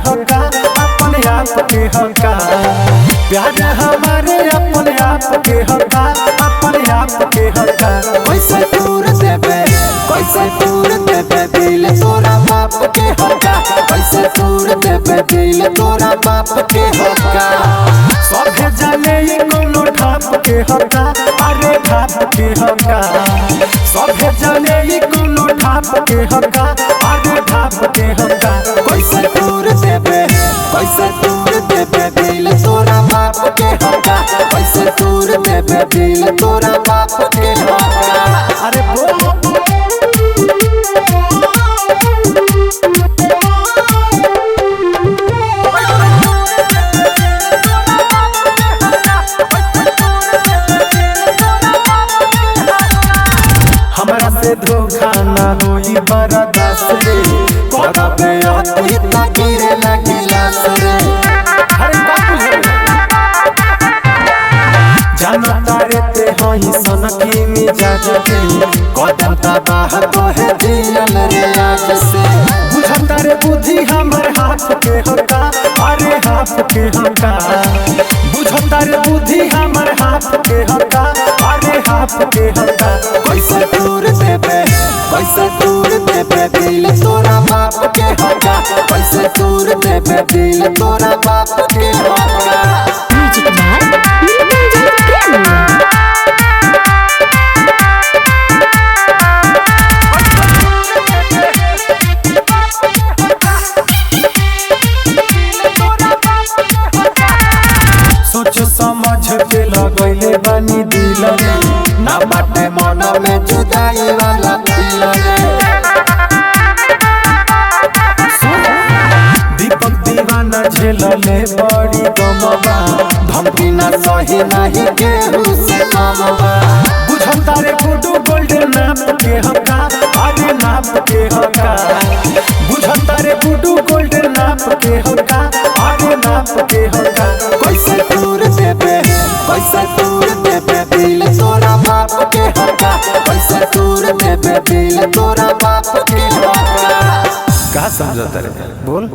हका अपने आप के हका प्यार हमारे अपने आप के हका अपने आप के हका कैसे दूर देबे दिल तोरा बाप के हका कैसे दूर देबे दिल तोरा बाप के हका सभे जाने ये कोनो ढाप के हका अरे ढाप के हका सभे जाने ये कोनो ढाप के हका अरे ढाप के हका कैसे दूर देबे दिल तोरा बाप के हका कैसे दूर देबे दिल तोरा बाप के हका अरे हमरा से धोखा ना होई बर्दाश्त रे करबे अति त गिरे लगी लाश रे अरे बाप जानो तारे ते हई सनकी मिजाज के कदम तबाह तोहे दियल रे आज से बुझता रे बुद्धि हमर हाथ के हका अरे हाथ के हका बुझता रे बुद्धि हमर हाथ के हका अरे हाथ के हका कैसे दूर देबे दिल तोरा बाप के हका कैसे दूर देबे दिल तोरा बाप के हका म्यूजिक बाय निरंजन सोच समझ के लगैले बनी दिल रे ना बाटे मन में जुदाई वाला दिल रे दीपक दीवाना झेलले बड़ी गमबा धमकी ना सही नहीं केहू से कमबा बुझता रे गुडू गोल्डन नाप के हका अरे नाप के हका बुझता रे गुडू गोल्डन नाप के हका अरे नाप के हका कैसे दूर देबे दिल तोरा बाप के हका कैसे दूर देबे दिल तोरा बाप के हका का समझता रे बोल